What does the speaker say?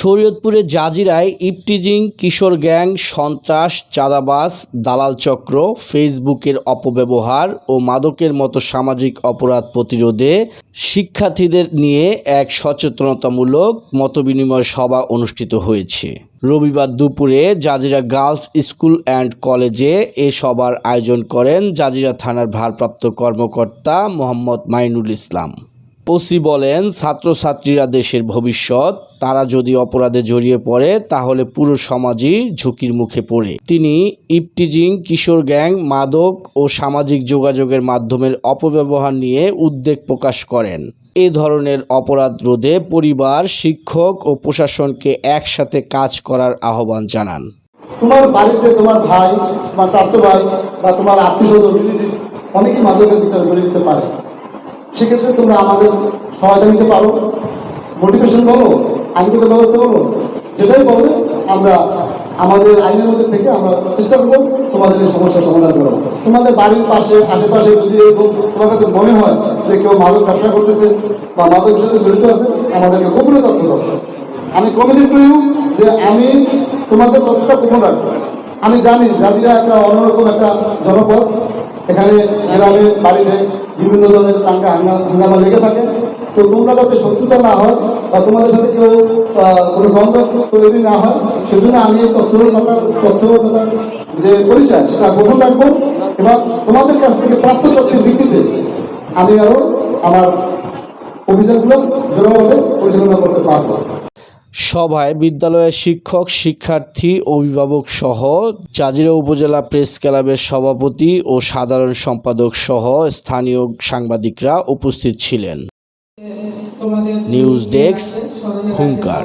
শরীয়তপুরের জাজিরায় ইভটিজিং, কিশোর গ্যাং, সন্ত্রাস, চাঁদাবাজ, দালাল চক্র, ফেসবুকের অপব্যবহার ও মাদকের মতো সামাজিক অপরাধ প্রতিরোধে শিক্ষার্থীদের নিয়ে এক সচেতনতামূলক মতবিনিময় সভা অনুষ্ঠিত হয়েছে। রবিবার দুপুরে জাজিরা গার্লস স্কুল অ্যান্ড কলেজে এ সভার আয়োজন করেন জাজিরা থানার ভারপ্রাপ্ত কর্মকর্তা মোহাম্মদ মাইনুল ইসলাম। ওসি বলেন, ছাত্রছাত্রীরা দেশের ভবিষ্যৎ, তারা যদি অপরাধে জড়িয়ে পড়ে তাহলে পুরো সমাজই ঝুঁকির মুখে পড়ে। তিনি ইভটিজিং, কিশোর গ্যাং, মাদক ও সামাজিক যোগাযোগের মাধ্যমের অপব্যবহার নিয়ে উদ্বেগ প্রকাশ করেন। এ ধরনের অপরাধ রোধে পরিবার, শিক্ষক ও প্রশাসনকে একসাথে কাজ করার আহ্বান জানান। তোমার বাড়িতে তোমার ভাই, তোমার স্বাস্থ্য ভাই বা তোমার আত্মীয়স্বজন, রিলেটিভ অনেকেই মাদকের ভিতরে জড়িয়ে যেতে পারে। সেক্ষেত্রে তোমরা আমাদের সহায়তা নিতে পারো, মোটিভেশন বলো, আইনগত ব্যবস্থা বলো, যেটাই বলবে আমরা আমাদের আইনের মধ্যে থেকে আমরা চেষ্টা করবো তোমাদের এই সমস্যার সমাধান করবো। তোমাদের বাড়ির পাশে আশেপাশে যদি এরকম তোমার কাছে মনে হয় যে কেউ মাদক ব্যবসা করতেছে বা মাদকের সাথে জড়িত আছে, আমাদেরকে গোপনে তথ্য দাও। আমি কমিটেড করি যে আমি তোমাদের তথ্যটা গোপন রাখবো। আমি জানি জাজিরা একটা অন্যরকম একটা জনপদ, এখানে গ্রামে বাড়িতে বিভিন্ন ধরনের দাঙ্গা হাঙ্গামা লেগে থাকে। তো তোমরা যাতে শত্রুতা না হয় বা তোমাদের সাথে কেউ কোনো দ্বন্দ্ব তৈরি না হয়, সেজন্য আমি এই তথ্য যে পরিচয় সেটা গোপন রাখবো এবং তোমাদের কাছ থেকে প্রাপ্ত তথ্যের ভিত্তিতে আমি আরো আমার অভিযানগুলো জোরালোভাবে পরিচালনা করতে পারবো। সভায় বিদ্যালয়ের শিক্ষক, শিক্ষার্থী, অভিভাবক সহ জাজিরা উপজেলা প্রেস ক্লাবের সভাপতি ও সাধারণ সম্পাদক সহ স্থানীয় সাংবাদিকরা উপস্থিত ছিলেন। নিউজ ডেস্ক, হুঙ্কার।